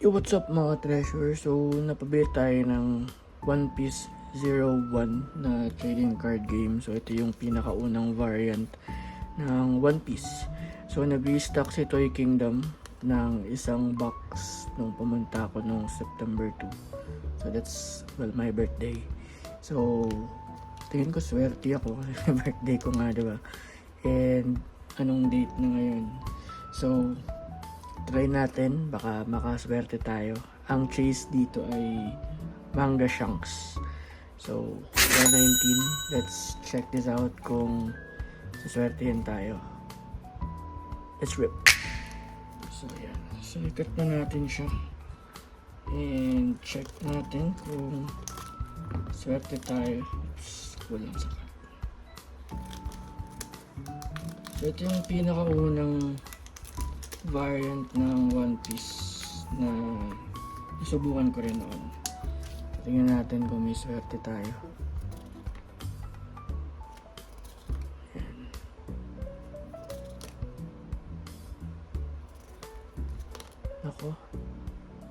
So what's up mga treasure? So napabili tayo ng One Piece 01 na trading card game. So ito yung pinakaunang variant ng One Piece. So nag-restock si Toy Kingdom ng isang box nung pumunta ako nung September 2. So that's, well, my birthday. So tingin ko swerte ako kasi birthday ko nga, diba? And anong date na ngayon? So try natin, baka makaswerte tayo. Ang chase dito ay Manga Shanks. So 119, let's check this out kung saswertehin tayo. Let's rip. So yan, so ikat na natin siya and check natin kung swerte tayo. Oops, kulang sa card. So ito yung pinakaunang variant ng One Piece na susubukan ko rin noon. Tingnan natin kung may swerte tayo. Ayan. Ako,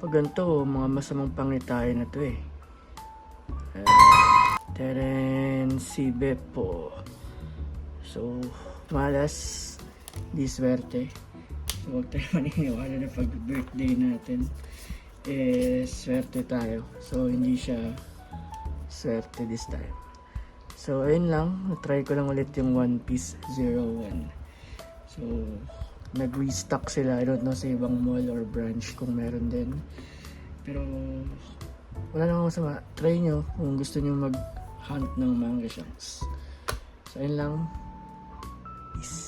pag ganito, mga masamang pangitahe na to eh. Terence Beppo. So malas di swerte. So huwag tayo maniniwala na pag birthday natin swerte tayo. So hindi siya swerte this time. So ayun lang, try ko lang ulit yung One Piece 01. So nag-restock sila, I don't know sa ibang mall or branch kung meron din, pero wala namang masama. Try nyo kung gusto nyo mag-hunt ng Manga Shanks. So ayun lang, peace.